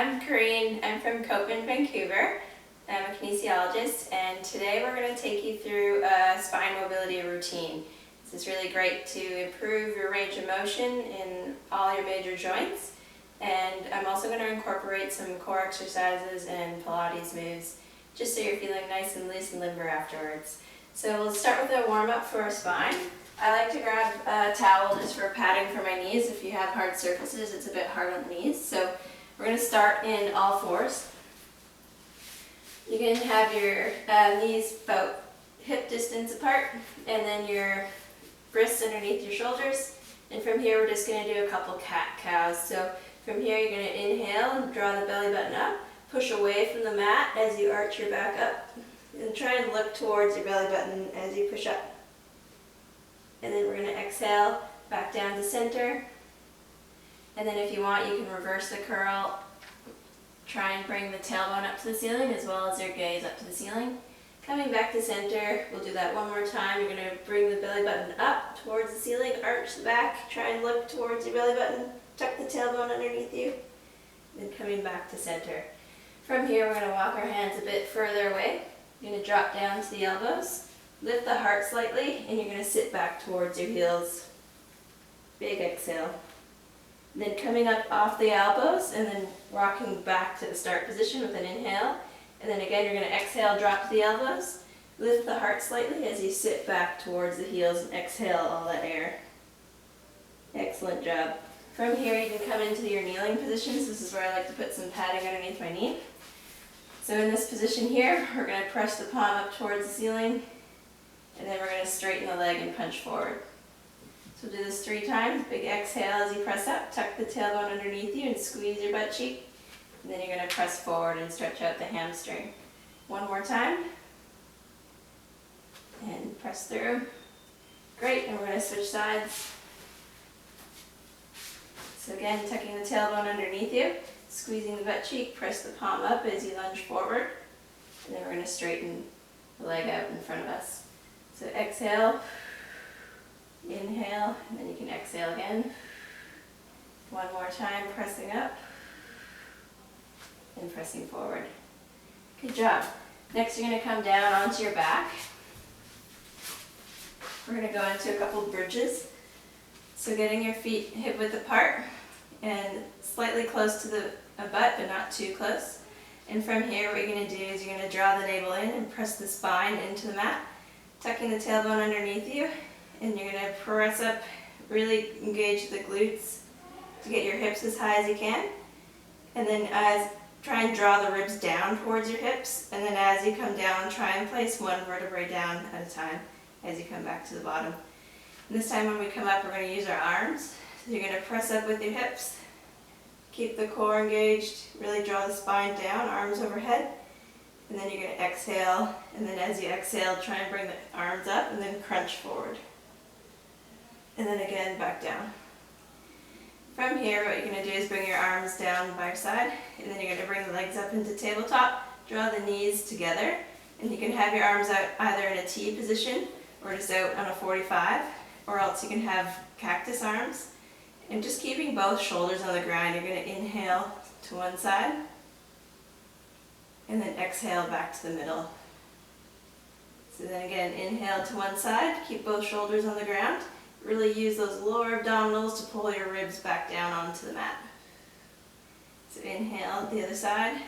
I'm Corine. I'm from Copeland, Vancouver. I'm a kinesiologist, and today we're going to take you through a spine mobility routine. This is really great to improve your range of motion in all your major joints, and I'm also going to incorporate some core exercises and Pilates moves just so you're feeling nice and loose and limber afterwards. So we'll start with a warm-up for our spine. I like to grab a towel just for padding for my knees. If you have hard surfaces, it's a bit hard on the knees. So we're going to start in all fours. You can have your knees about hip distance apart, and then your wrists underneath your shoulders. And from here, we're just going to do a couple cat-cows. So from here, you're going to inhale and draw the belly button up. Push away from the mat as you arch your back up. And try and look towards your belly button as you push up. And then we're going to exhale back down to center. And then if you want, you can reverse the curl. Try and bring the tailbone up to the ceiling as well as your gaze up to the ceiling. Coming back to center, we'll do that one more time. You're going to bring the belly button up towards the ceiling, arch the back, try and look towards your belly button, tuck the tailbone underneath you. Then coming back to center. From here, we're going to walk our hands a bit further away. You're going to drop down to the elbows. Lift the heart slightly, and you're going to sit back towards your heels. Big exhale. And then coming up off the elbows, and then rocking back to the start position with an inhale. And then again, you're going to exhale, drop to the elbows. Lift the heart slightly as you sit back towards the heels and exhale all that air. Excellent job. From here, you can come into your kneeling positions. This is where I like to put some padding underneath my knee. So in this position here, we're going to press the palm up towards the ceiling. And then we're going to straighten the leg and punch forward. So do this 3 times. Big exhale as you press up. Tuck the tailbone underneath you and squeeze your butt cheek. And then you're going to press forward and stretch out the hamstring. One more time. And press through. Great. And we're going to switch sides. So again, tucking the tailbone underneath you. Squeezing the butt cheek. Press the palm up as you lunge forward. And then we're going to straighten the leg out in front of us. So exhale, inhale, and then you can exhale again. One more time, pressing up and pressing forward. Good job. Next, you're going to come down onto your back. We're going to go into a couple bridges. So getting your feet hip width apart and slightly close to the butt, but not too close. And from here, what you're going to do is you're going to draw the navel in and press the spine into the mat. Tucking the tailbone underneath you, and you're going to press up, really engage the glutes to get your hips as high as you can. And then try and draw the ribs down towards your hips, and then as you come down, try and place one vertebrae down at a time as you come back to the bottom. And this time when we come up, we're going to use our arms. So you're going to press up with your hips, keep the core engaged, really draw the spine down, arms overhead. And then you're going to exhale, and then as you exhale, try and bring the arms up and then crunch forward. And then again, back down. From here, what you're going to do is bring your arms down by your side, and then you're going to bring the legs up into tabletop, draw the knees together, and you can have your arms out either in a T position or just out on a 45, or else you can have cactus arms. And just keeping both shoulders on the ground, you're going to inhale to one side, and then exhale back to the middle. So then again, inhale to one side, keep both shoulders on the ground. Really use those lower abdominals to pull your ribs back down onto the mat. So inhale the other side,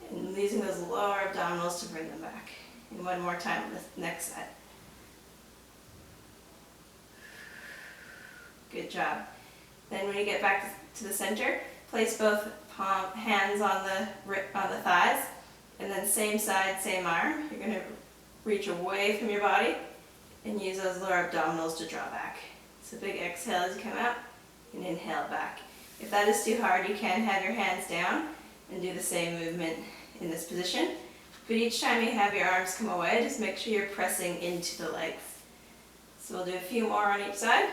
and using those lower abdominals to bring them back. And one more time on the next side. Good job. Then when you get back to the center, place both hands on the thighs, and then same side, same arm. You're going to reach away from your body and use those lower abdominals to draw back. So big exhale as you come out, and inhale back. If that is too hard, you can have your hands down and do the same movement in this position. But each time you have your arms come away, just make sure you're pressing into the legs. So we'll do a few more on each side.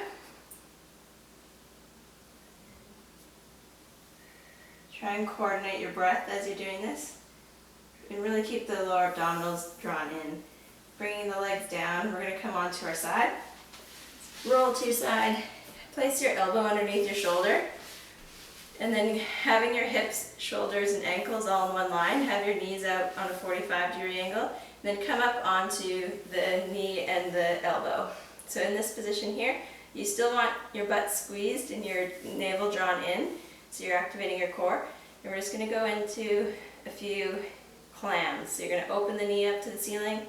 Try and coordinate your breath as you're doing this. And really keep the lower abdominals drawn in. Bringing the legs down, we're going to come onto our side. Roll to your side. Place your elbow underneath your shoulder. And then having your hips, shoulders, and ankles all in one line, have your knees out on a 45-degree angle, then come up onto the knee and the elbow. So in this position here, you still want your butt squeezed and your navel drawn in, so you're activating your core. And we're just going to go into a few clams. So you're going to open the knee up to the ceiling.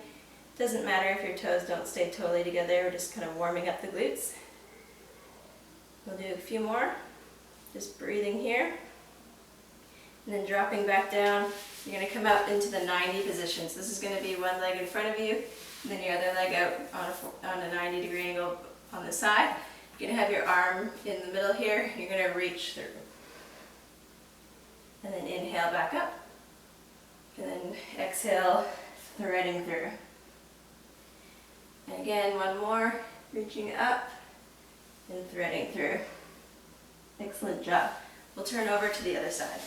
Doesn't matter if your toes don't stay totally together, we're just kind of warming up the glutes. We'll do a few more. Just breathing here, and then dropping back down. You're going to come up into the 90 position. So this is going to be one leg in front of you, and then your other leg out on a 90-degree angle on the side. You're going to have your arm in the middle here. You're going to reach through. And then inhale back up, and then exhale, threading through. And again, one more, reaching up and threading through. Excellent job. We'll turn over to the other side.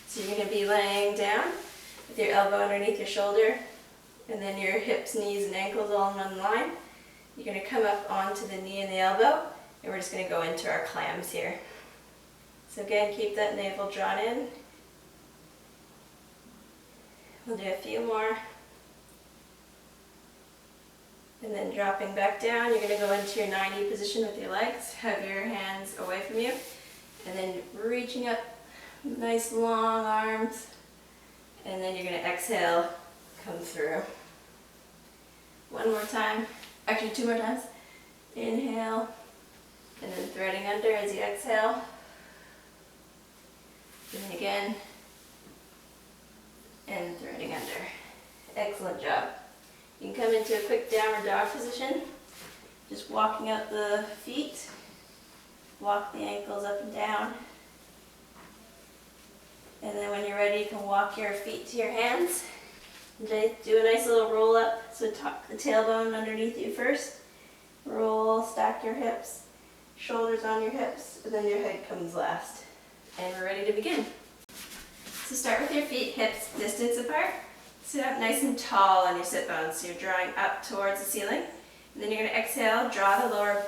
So you're going to be laying down with your elbow underneath your shoulder, and then your hips, knees, and ankles all in one line. You're going to come up onto the knee and the elbow, and we're just going to go into our clams here. So again, keep that navel drawn in. We'll do a few more. And then dropping back down, you're going to go into your 90 position with your legs. Have your hands away from you. And then reaching up, nice long arms, and then you're going to exhale, come through. One more time, actually 2 more times. Inhale, and then threading under as you exhale. And then again, and threading under. Excellent job. You can come into a quick downward dog position, just walking out the feet. Walk the ankles up and down. And then when you're ready, you can walk your feet to your hands. And do a nice little roll up. So tuck the tailbone underneath you first. Roll, stack your hips, shoulders on your hips, and then your head comes last. And we're ready to begin. So start with your feet hips distance apart. Sit up nice and tall on your sit bones. So you're drawing up towards the ceiling. And then you're going to exhale, draw the lower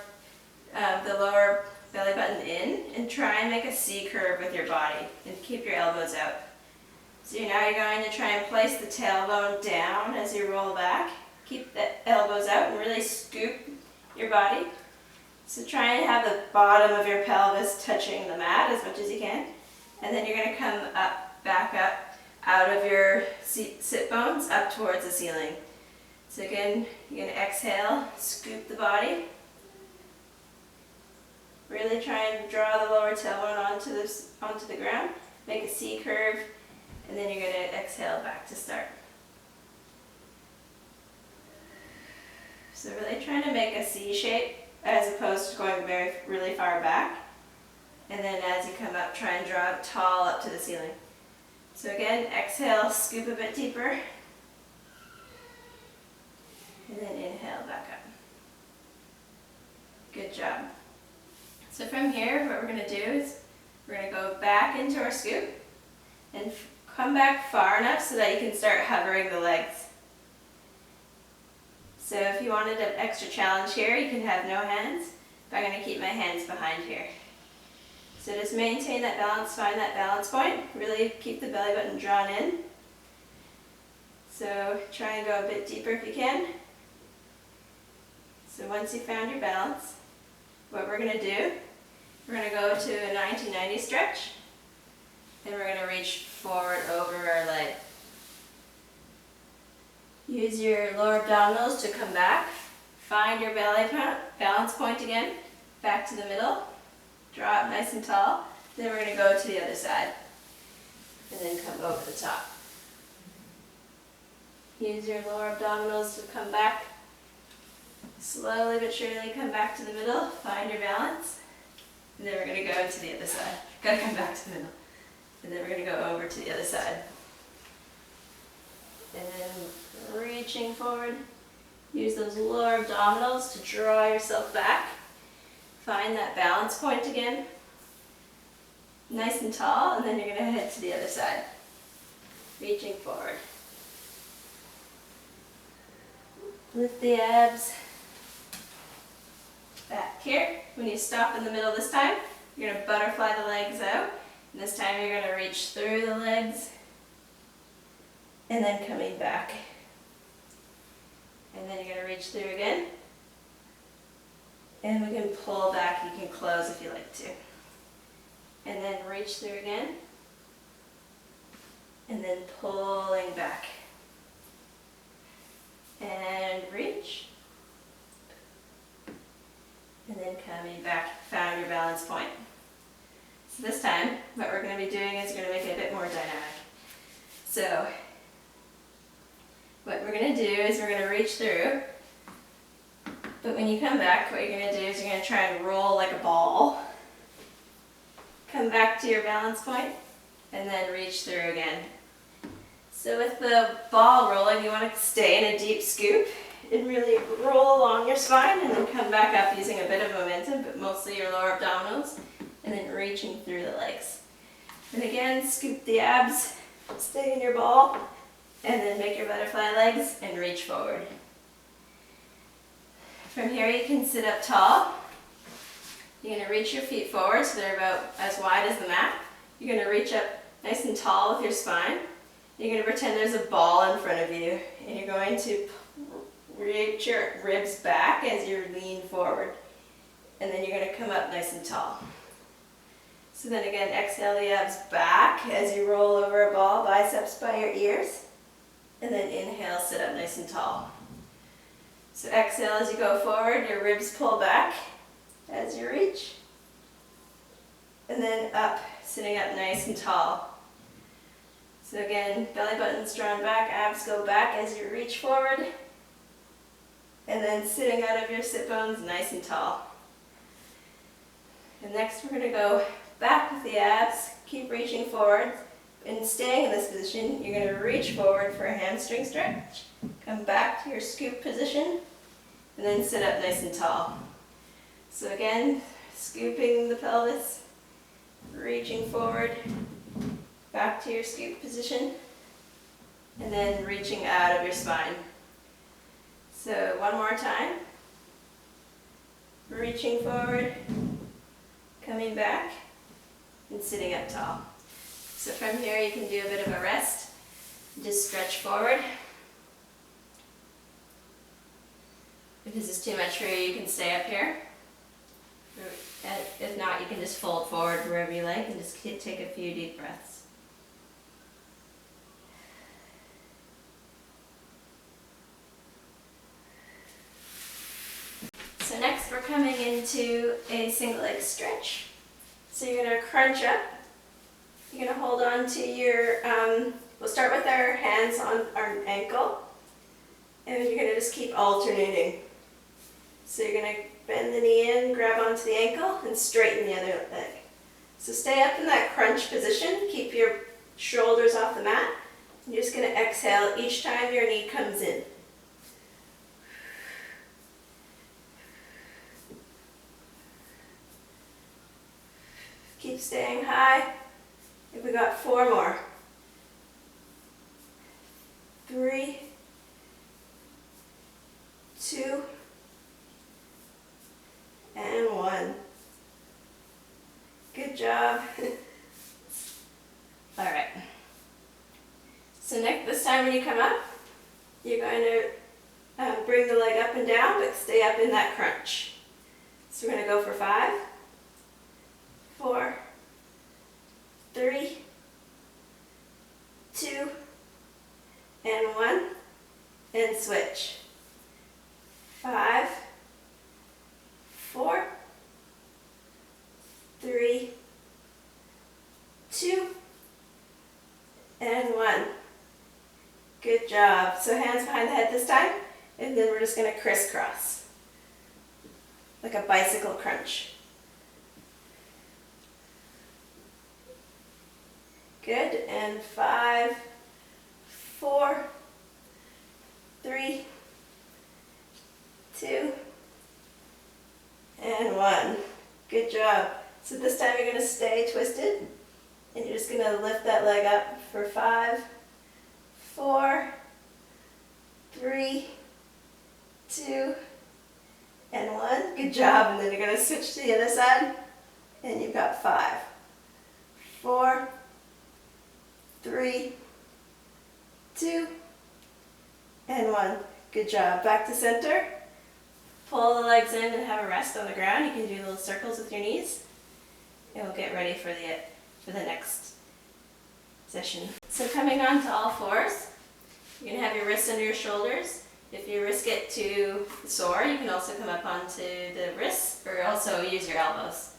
belly button in, and try and make a C curve with your body, and keep your elbows out. So now you're going to try and place the tailbone down as you roll back. Keep the elbows out and really scoop your body. So try and have the bottom of your pelvis touching the mat as much as you can. And then you're going to come up, back up, out of your sit bones, up towards the ceiling. So again, you're going to exhale, scoop the body. Really try and draw the lower tailbone onto the ground. Make a C curve, and then you're going to exhale back to start. So really trying to make a C shape as opposed to going really far back. And then as you come up, try and draw up tall up to the ceiling. So again, exhale, scoop a bit deeper. And then inhale back up. Good job. So from here, what we're going to do is we're going to go back into our scoop and come back far enough so that you can start hovering the legs. So if you wanted an extra challenge here, you can have no hands, but I'm going to keep my hands behind here. So just maintain that balance, find that balance point, really keep the belly button drawn in. So try and go a bit deeper if you can. So once you found your balance, what we're going to do, we're going to go to a 1990 stretch, and we're going to reach forward over our leg. Use your lower abdominals to come back. Find your belly balance point again, back to the middle. Draw up nice and tall. Then we're going to go to the other side, and then come over the top. Use your lower abdominals to come back. Slowly but surely come back to the middle, find your balance, and then we're going to go to the other side. Got to come back to the middle. And then we're going to go over to the other side. And then reaching forward, use those lower abdominals to draw yourself back. Find that balance point again, nice and tall, and then you're going to head to the other side. Reaching forward. Lift the abs. Back here. When you stop in the middle this time, you're going to butterfly the legs out And this time you're going to reach through the legs and then coming back. And then you're going to reach through again. And we can pull back, you can close if you like to. And then reach through again. And then pulling back. And reach. And then coming back, found your balance point. So this time, what we're going to be doing is we're going to make it a bit more dynamic. So, what we're going to do is we're going to reach through, but when you come back, what you're going to do is you're going to try and roll like a ball. Come back to your balance point, and then reach through again. So with the ball rolling, you want to stay in a deep scoop and really roll along your spine and then come back up using a bit of momentum, but mostly your lower abdominals, and then reaching through the legs. And again, scoop the abs, stay in your ball, and then make your butterfly legs and reach forward. From here you can sit up tall. You're going to reach your feet forward so they're about as wide as the mat. You're going to reach up nice and tall with your spine. You're going to pretend there's a ball in front of you, and you're going to reach your ribs back as you lean forward. And then you're going to come up nice and tall. So then again, exhale the abs back as you roll over a ball, biceps by your ears. And then inhale, sit up nice and tall. So exhale as you go forward, your ribs pull back as you reach. And then up, sitting up nice and tall. So again, belly button's drawn back, abs go back as you reach forward. And then sitting out of your sit bones nice and tall. And next we're going to go back with the abs, keep reaching forward. And staying in this position, you're going to reach forward for a hamstring stretch. Come back to your scoop position, and then sit up nice and tall. So again, scooping the pelvis, reaching forward, back to your scoop position, and then reaching out of your spine. So one more time. Reaching forward, coming back, and sitting up tall. So from here you can do a bit of a rest. Just stretch forward. If this is too much for you, you can stay up here. If not, you can just fold forward wherever you like and just take a few deep breaths. So next we're coming into a single leg stretch. So you're going to crunch up. You're going to hold on to your, we'll start with our hands on our ankle, and you're going to just keep alternating. So you're going to bend the knee in, grab onto the ankle, and straighten the other leg. So stay up in that crunch position, keep your shoulders off the mat. You're just going to exhale each time your knee comes in. Keep staying high. We got 4 more. 3, 2, and 1. Good job. All right. So this time when you come up, you're going to bring the leg up and down, but stay up in that crunch. So we're going to go for 5, 4, 3, 2, and 1, and switch. 5, 4, 3, 2, and 1. Good job. So hands behind the head this time, and then we're just going to crisscross, like a bicycle crunch. Good, and 5, 4, 3, 2, and 1. Good job. So this time you're going to stay twisted, and you're just going to lift that leg up for 5, 4, 3, 2, and 1. Good job. And then you're going to switch to the other side, and you've got 5, 4, 3, 2, and 1. Good job. Back to center. Pull the legs in and have a rest on the ground. You can do little circles with your knees. And we'll get ready for the next session. So coming on to all fours, you're going to have your wrists under your shoulders. If your wrists get too sore, you can also come up onto the wrists or also use your elbows.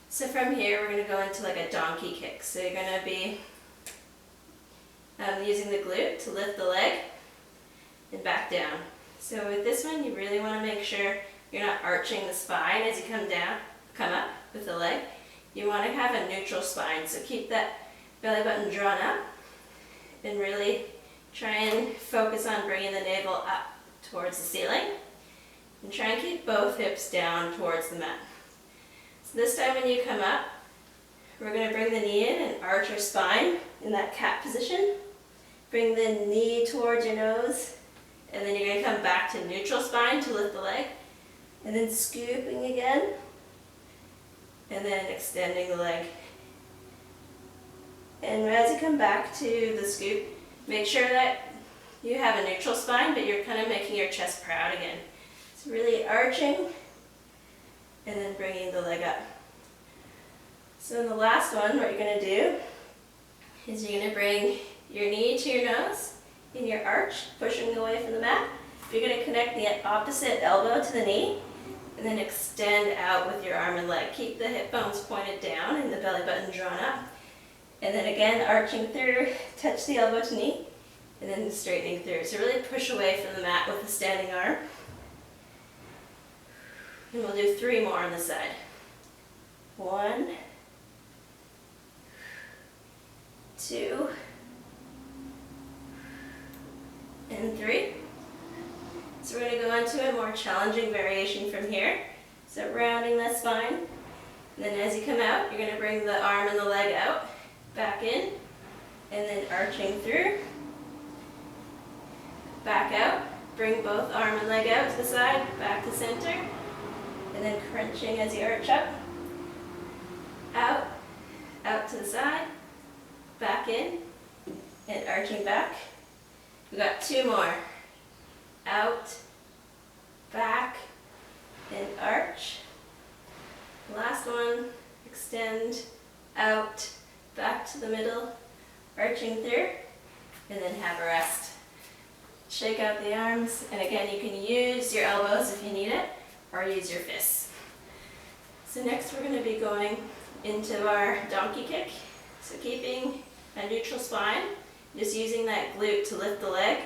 So from here, we're going to go into like a donkey kick. So you're going to be using the glute to lift the leg and back down. So with this one, you really want to make sure you're not arching the spine as you come up with the leg. You want to have a neutral spine. So keep that belly button drawn up and really try and focus on bringing the navel up towards the ceiling. And try and keep both hips down towards the mat. So this time when you come up, we're going to bring the knee in and arch our spine in that cat position. Bring the knee towards your nose, and then you're going to come back to neutral spine to lift the leg, and then scooping again, and then extending the leg. And as you come back to the scoop, make sure that you have a neutral spine, but you're kind of making your chest proud again. So really arching, and then bringing the leg up. So in the last one, what you're going to do is you're going to bring your knee to your nose in your arch, pushing away from the mat. You're going to connect the opposite elbow to the knee, and then extend out with your arm and leg. Keep the hip bones pointed down and the belly button drawn up. And then again, arching through, touch the elbow to knee, and then straightening through. So really push away from the mat with the standing arm. And we'll do 3 more on this side. 1, 2, and 3. So we're going to go into a more challenging variation from here. So rounding that spine. And then as you come out, you're going to bring the arm and the leg out, back in, and then arching through. Back out. Bring both arm and leg out to the side, back to center. And then crunching as you arch up. Out, out to the side, back in, and arching back. We got 2 more. Out, back, and arch. Last one, extend, out, back to the middle, arching through, and then have a rest. Shake out the arms, and again, you can use your elbows if you need it, or use your fists. So next we're going to be going into our donkey kick. So keeping a neutral spine, just using that glute to lift the leg,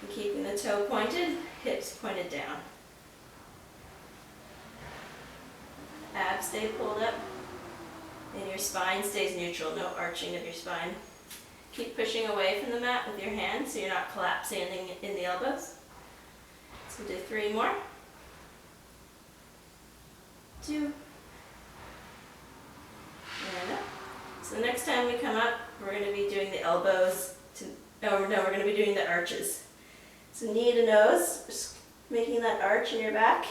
and keeping the toe pointed, hips pointed down. Abs stay pulled up, and your spine stays neutral, no arching of your spine. Keep pushing away from the mat with your hands so you're not collapsing in the elbows. So do 3 more. 2. And up. So the next time we come up, we're going to be doing the elbows we're going to be doing the arches. So knee to nose, just making that arch in your back,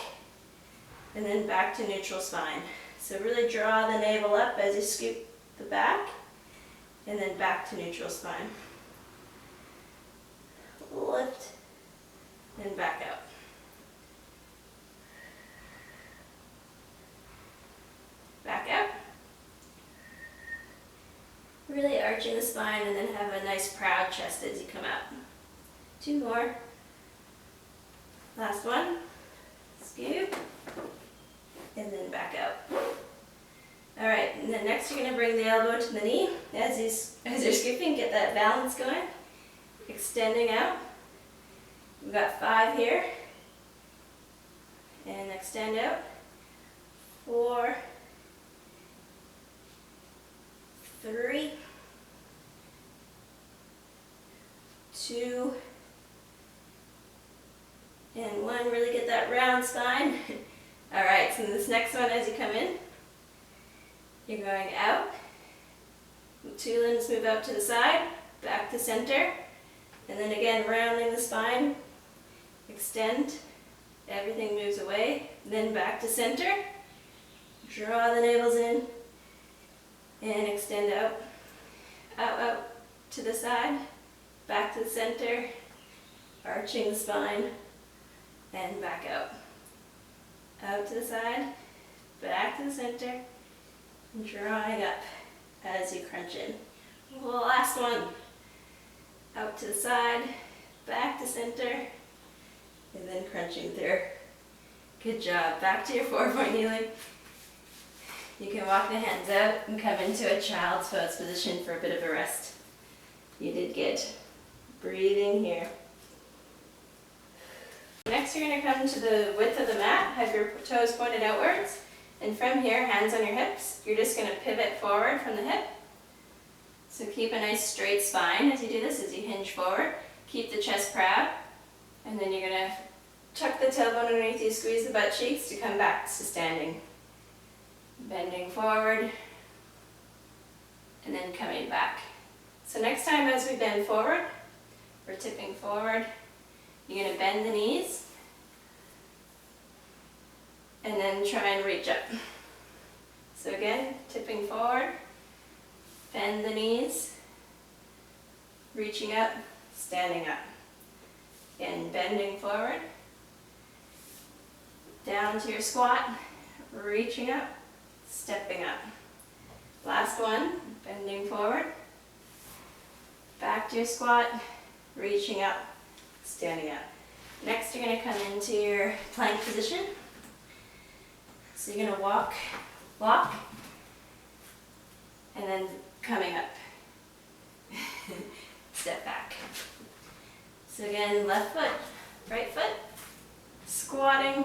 and then back to neutral spine. So really draw the navel up as you scoop the back, and then back to neutral spine. Lift, and back out. Back out. Really arching the spine, and then have a nice proud chest as you come out. 2 more. Last one. Scoop. And then back out. Alright, and then next you're going to bring the elbow to the knee. As you're scooping, get that balance going. Extending out. We've got 5 here. And extend out. 4, 3, 2, and 1. Really get that round spine. Alright, so this next one, as you come in, you're going out. 2 limbs move out to the side, back to center, and then again rounding the spine, extend, everything moves away, then back to center, draw the navels in, And extend out, out to the side, back to the center, arching the spine, and back out. Out to the side, back to the center, and drawing up as you crunch in. The last one. Out to the side, back to center, and then crunching through. Good job. Back to your 4-point kneeling. You can walk the hands out and come into a child's pose position for a bit of a rest. You did good. Breathing here. Next, you're going to come to the width of the mat, have your toes pointed outwards, and from here, hands on your hips. You're just going to pivot forward from the hip. So keep a nice straight spine as you do this, as you hinge forward. Keep the chest proud, and then you're going to tuck the tailbone underneath you, squeeze the butt cheeks to come back to standing. Bending forward, and then coming back. So next time as we bend forward, we're tipping forward. You're going to bend the knees, and then try and reach up. So again, tipping forward, bend the knees, reaching up, standing up. Again, bending forward, down to your squat, reaching up, stepping up. Last one, bending forward, back to your squat, reaching up, standing up. Next, you're going to come into your plank position. So you're going to walk, and then coming up. Step back. So again, left foot, right foot, squatting,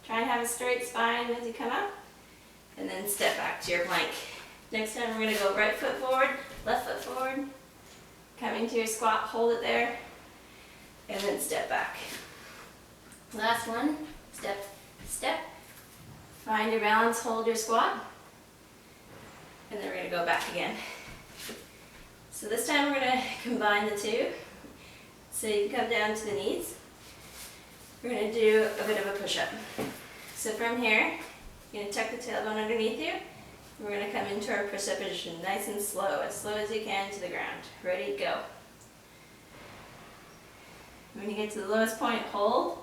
try and have a straight spine as you come up, and then step back to your plank. Next time we're going to go right foot forward, left foot forward, coming to your squat, hold it there, and then step back. Last one, step, step, find your balance, hold your squat, and then we're going to go back again. So this time we're going to combine the two. So you can come down to the knees. We're going to do a bit of a push-up. So from here, you're going to tuck the tailbone underneath you. We're going to come into our push-up position, nice and slow as you can to the ground. Ready, go. When you get to the lowest point, hold,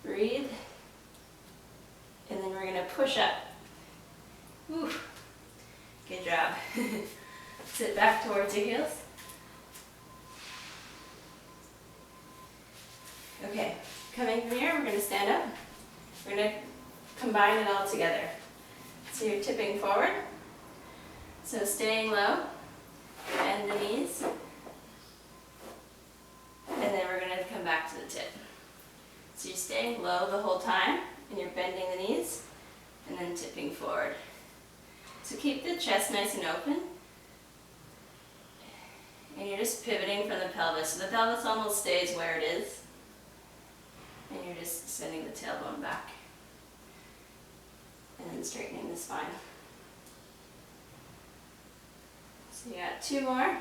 breathe, and then we're going to push up. Whew. Good job. Sit back towards your heels. Okay, coming from here, we're going to stand up. We're going to combine it all together. So you're tipping forward. So staying low, bend the knees, and then we're going to come back to the tip. So you're staying low the whole time, and you're bending the knees, and then tipping forward. So keep the chest nice and open, and you're just pivoting from the pelvis. So the pelvis almost stays where it is, and you're just sending the tailbone back, and then straightening the spine. So you got two more.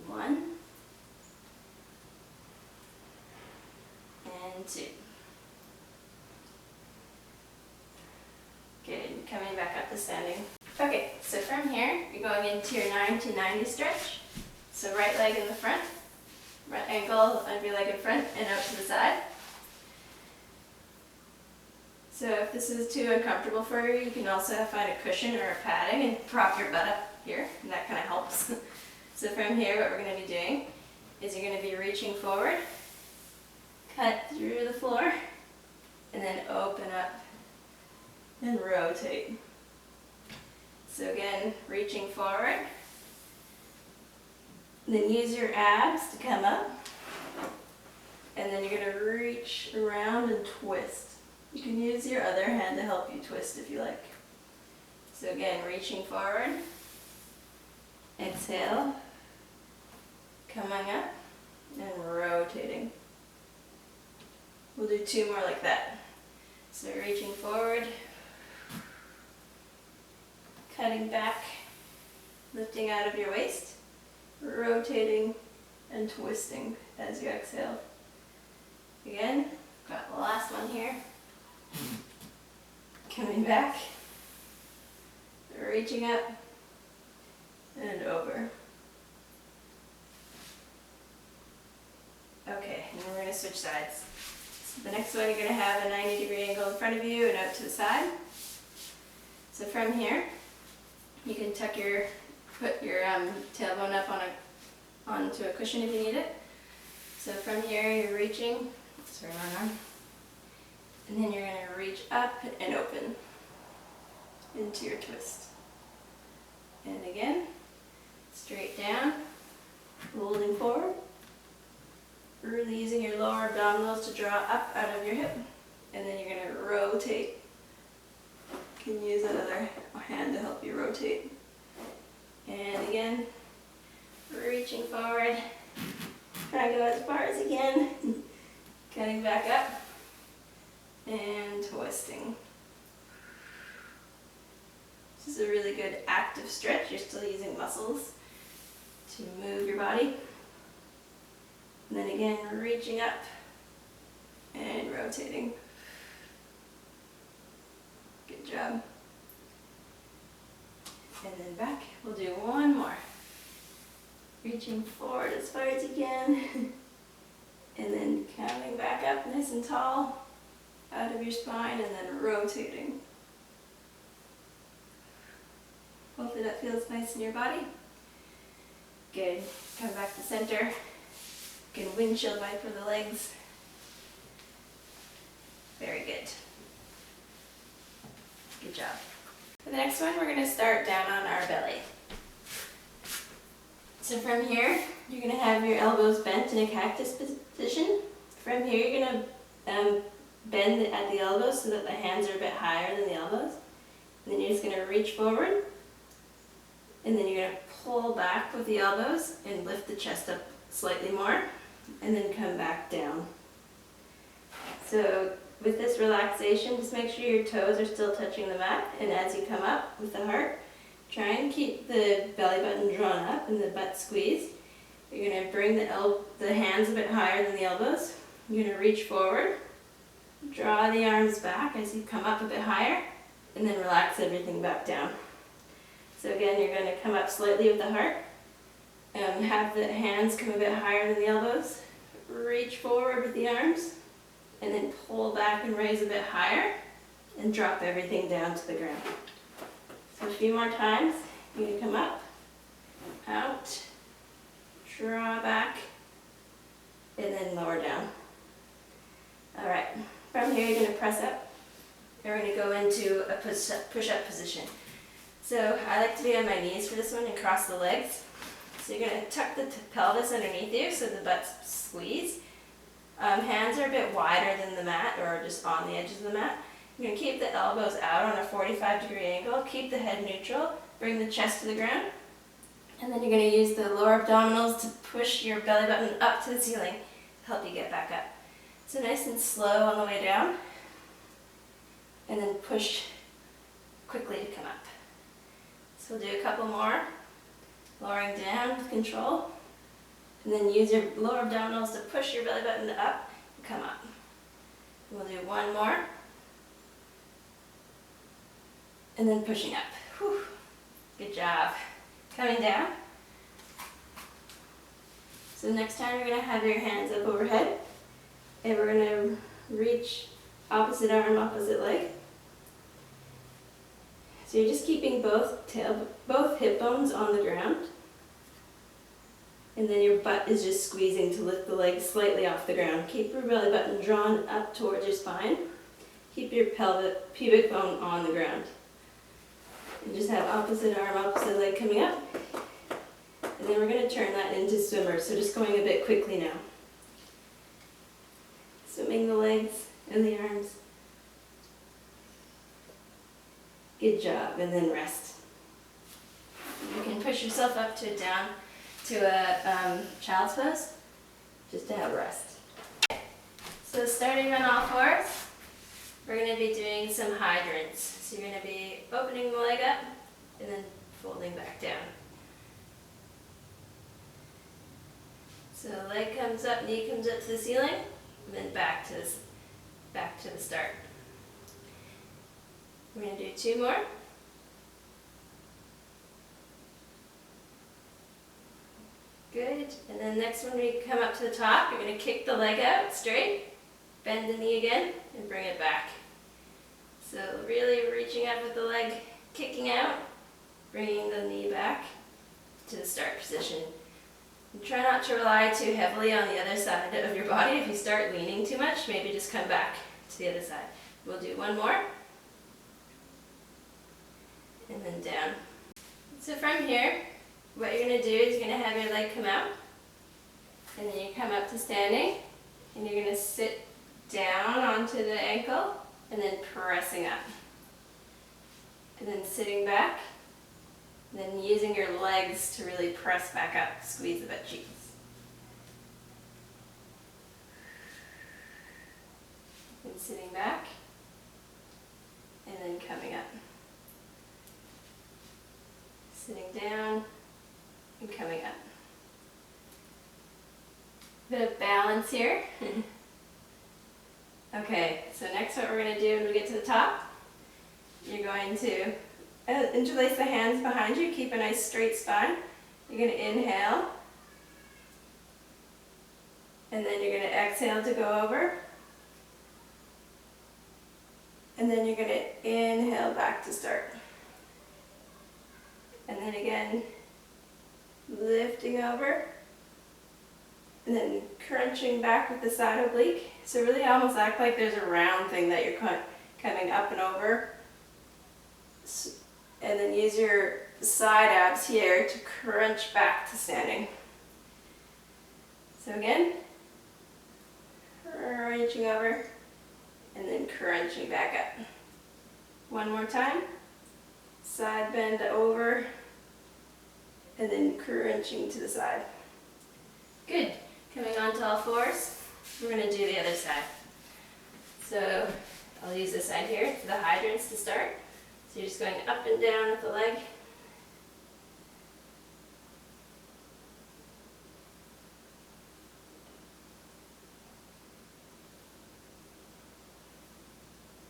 1 and 2. Good, coming back up to standing. Okay, so from here, you're going into your 90 to 90 stretch. So right leg in the front, right ankle under your leg in front and out to the side. So if this is too uncomfortable for you, you can also find a cushion or a padding and prop your butt up here, and that kind of helps. So from here, what we're going to be doing is you're going to be reaching forward, cut through the floor, and then open up and rotate. So again, reaching forward, then use your abs to come up, and then you're going to reach around and twist. You can use your other hand to help you twist if you like. So again, reaching forward, exhale, coming up, and rotating. We'll do 2 more like that. So reaching forward, cutting back, lifting out of your waist, rotating and twisting as you exhale. Again, got the last one here. Coming back, reaching up and over. Okay, and we're going to switch sides. So the next one, you're going to have a 90-degree angle in front of you and out to the side. So from here, you can put your tailbone up onto a cushion if you need it. So from here, you're reaching, sorry, one arm, and then you're going to reach up and open into your twist. And again, straight down, folding forward, really using your lower abdominals to draw up out of your hip, and then you're going to rotate. You can use that other hand to help you rotate. And again, reaching forward, try to go as far as you can, cutting back up, and twisting. This is a really good active stretch. You're still using muscles to move your body. And then again, reaching up and rotating. Good job. And then back. We'll do one more. Reaching forward as far as you can. And then coming back up nice and tall out of your spine, and then rotating. Hopefully that feels nice in your body. Good. Come back to center. You can windshield wiper the legs. Very good. Good job. For the next one, we're going to start down on our belly. So from here, you're going to have your elbows bent in a cactus position. From here, you're going to bend at the elbows so that the hands are a bit higher than the elbows. And then you're just going to reach forward. And then you're going to pull back with the elbows and lift the chest up slightly more. And then come back down. So with this relaxation, just make sure your toes are still touching the mat. And as you come up with the heart, try and keep the belly button drawn up and the butt squeezed. You're going to bring the hands a bit higher than the elbows. You're going to reach forward, draw the arms back as you come up a bit higher, and then relax everything back down. So again, you're going to come up slightly with the heart. Have the hands come a bit higher than the elbows. Reach forward with the arms, and then pull back and raise a bit higher, and drop everything down to the ground. So a few more times. You're going to come up, out, draw back, and then lower down. Alright, from here you're going to press up, and we're going to go into a push-up position. So I like to be on my knees for this one and cross the legs. So you're going to tuck the pelvis underneath you so the butt's squeezed. Hands are a bit wider than the mat, or just on the edges of the mat. You're going to keep the elbows out on a 45-degree angle, keep the head neutral, bring the chest to the ground, and then you're going to use the lower abdominals to push your belly button up to the ceiling to help you get back up. So nice and slow on the way down, and then push quickly to come up. So we'll do a couple more, lowering down with control, and then use your lower abdominals to push your belly button up and come up. We'll do one more, and then pushing up. Whew. Good job. Coming down. So next time you're going to have your hands up overhead, and we're going to reach opposite arm, opposite leg. So you're just keeping both hip bones on the ground, and then your butt is just squeezing to lift the legs slightly off the ground. Keep your belly button drawn up towards your spine. Keep your pubic bone on the ground. And just have opposite arm, opposite leg coming up. And then we're going to turn that into swimmers, so just going a bit quickly now. Swimming the legs and the arms. Good job, and then rest. You can push yourself up to a child's pose, just to have rest. So starting on all fours, we're going to be doing some hydrants. So you're going to be opening the leg up and then folding back down. So the leg comes up, knee comes up to the ceiling, and then back to the start. We're going to do two more. Good. And then next when we come up to the top, you're going to kick the leg out straight, bend the knee again, and bring it back. So really reaching up with the leg kicking out, bringing the knee back to the start position. And try not to rely too heavily on the other side of your body. If you start leaning too much, maybe just come back to the other side. We'll do one more. And then down. So from here, what you're going to do is you're going to have your leg come out. And then you come up to standing. And you're going to sit down onto the ankle. And then pressing up. And then sitting back. And then using your legs to really press back up, squeeze the butt cheeks. And sitting back, and then coming up. Sitting down, and coming up. Bit of balance here. Okay, so next what we're going to do when we get to the top, you're going to interlace the hands behind you, keep a nice straight spine. You're going to inhale, and then you're going to exhale to go over, and then you're going to inhale back to start. And then again, lifting over, and then crunching back with the side oblique. So really almost act like there's a round thing that you're coming up and over. And then use your side abs here to crunch back to standing. So again, reaching over and then crunching back up. One more time. Side bend over and then crunching to the side. Good. Coming onto all fours, we're going to do the other side. So I'll use this side here for the hydrants to start. So you're just going up and down with the leg.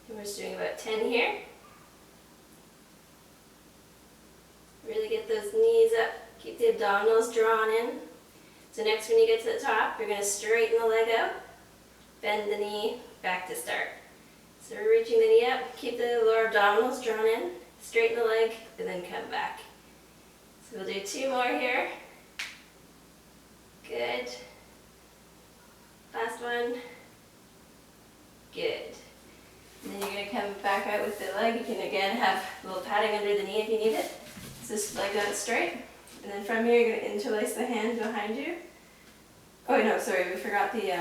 And we're just doing about 10 here. Really get those knees up. Keep the abdominals drawn in. So next when you get to the top, you're going to straighten the leg out. Bend the knee, back to start. So we're reaching the knee up, keep the lower abdominals drawn in, straighten the leg, and then come back. So we'll do 2 more here. Good. Last one. Good. And then you're going to come back out with the leg. You can again have a little padding under the knee if you need it. So just leg out straight. And then from here, you're going to interlace the hands behind you. Oh no, sorry, we forgot the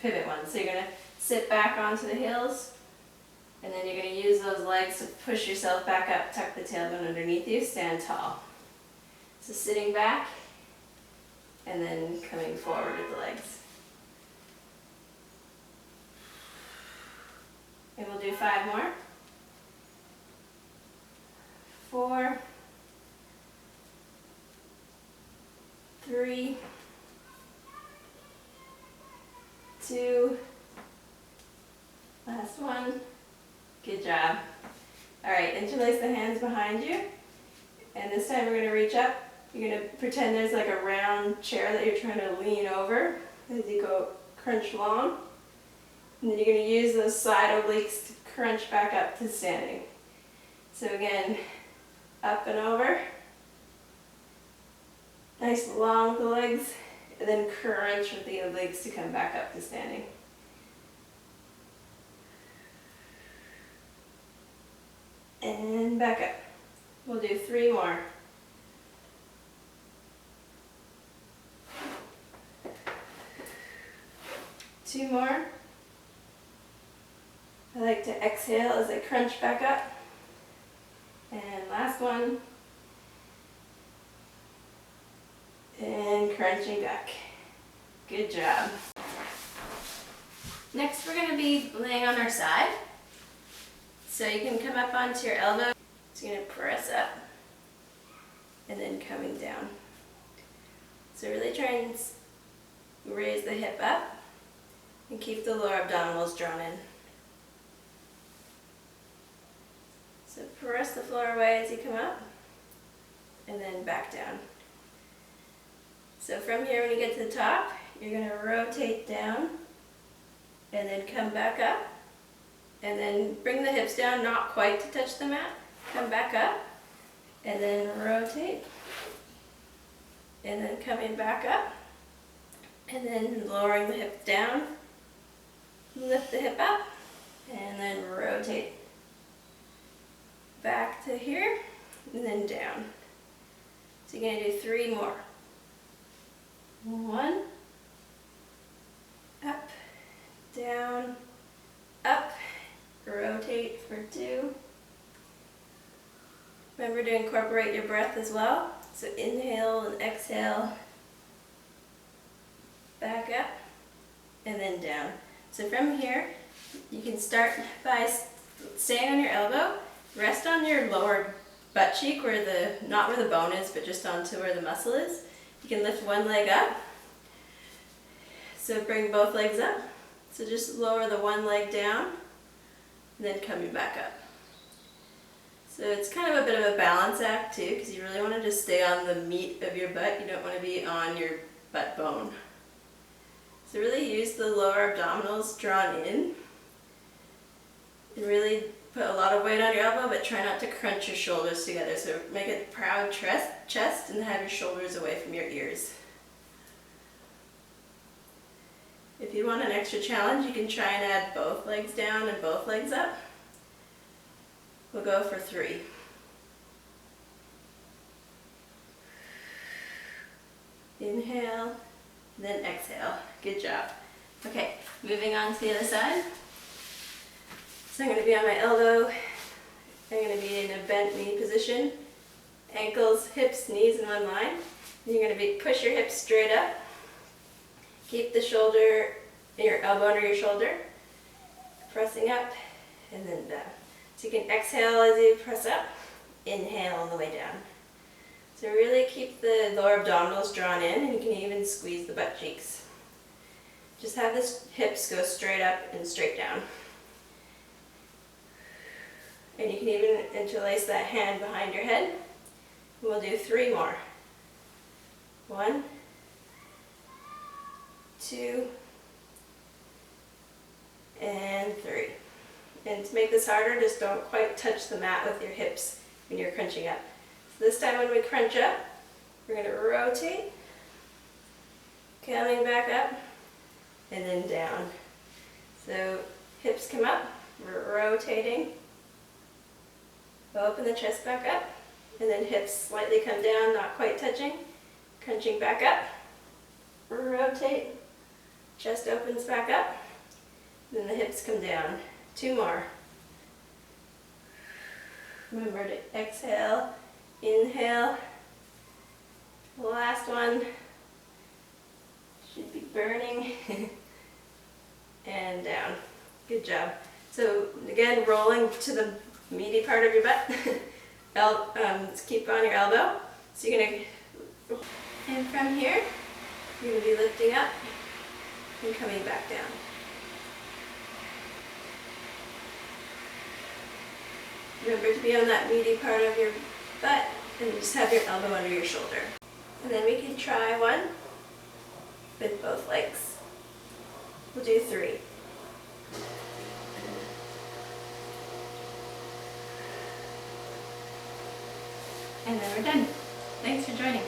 pivot one. So you're going to sit back onto the heels. And then you're going to use those legs to push yourself back up, tuck the tailbone underneath you, stand tall. So sitting back, and then coming forward with the legs. And we'll do 5 more. 4, 3, 2, last one. Good job. All right, interlace the hands behind you. And this time we're going to reach up. You're going to pretend there's like a round chair that you're trying to lean over as you go crunch long. And then you're going to use those side obliques to crunch back up to standing. So again, up and over. Nice long with the legs. And then crunch with the obliques to come back up to standing. And back up. We'll do 3 more. Two more. I like to exhale as I crunch back up. And last one. And crunching back. Good job. Next we're going to be laying on our side. So you can come up onto your elbow. Just going to press up. And then coming down. So really try and raise the hip up. And keep the lower abdominals drawn in. So press the floor away as you come up. And then back down. So from here, when you get to the top, you're going to rotate down and then come back up. And then bring the hips down, not quite to touch the mat. Come back up and then rotate. And then coming back up. And then lowering the hip down. Lift the hip up and then rotate. Back to here and then down. So you're going to do 3 more. 1, up, down, up, rotate for 2. Remember to incorporate your breath as well. So inhale and exhale, back up, and then down. So from here, you can start by staying on your elbow, rest on your lower butt cheek, not where the bone is, but just onto where the muscle is. You can lift one leg up. So bring both legs up. So just lower the one leg down, and then coming back up. So it's kind of a bit of a balance act too, because you really want to just stay on the meat of your butt. You don't want to be on your butt bone. So really use the lower abdominals drawn in. And really put a lot of weight on your elbow, but try not to crunch your shoulders together. So make a proud chest and have your shoulders away from your ears. If you want an extra challenge, you can try and add both legs down and both legs up. We'll go for 3. Inhale, then exhale. Good job. Okay, moving on to the other side. So I'm going to be on my elbow. I'm going to be in a bent knee position. Ankles, hips, knees in one line. And you're going to push your hips straight up. Keep the shoulder, your elbow under your shoulder. Pressing up and then down. So you can exhale as you press up. Inhale on the way down. So really keep the lower abdominals drawn in, and you can even squeeze the butt cheeks. Just have the hips go straight up and straight down. And you can even interlace that hand behind your head. We'll do 3 more. 1, 2, and 3. And to make this harder, just don't quite touch the mat with your hips when you're crunching up. So this time when we crunch up, we're going to rotate, coming back up, and then down. So hips come up, we're rotating, open the chest back up, and then hips slightly come down, not quite touching, crunching back up, rotate, chest opens back up, then the hips come down. 2 more. Remember to exhale, inhale. Last one. Should be burning. And down. Good job. So again, rolling to the meaty part of your butt. Keep on your elbow. So you're going to, and from here, you're going to be lifting up and coming back down. Remember to be on that meaty part of your butt, and just have your elbow under your shoulder. And then we can try one with both legs. We'll do 3. And then we're done. Thanks for joining.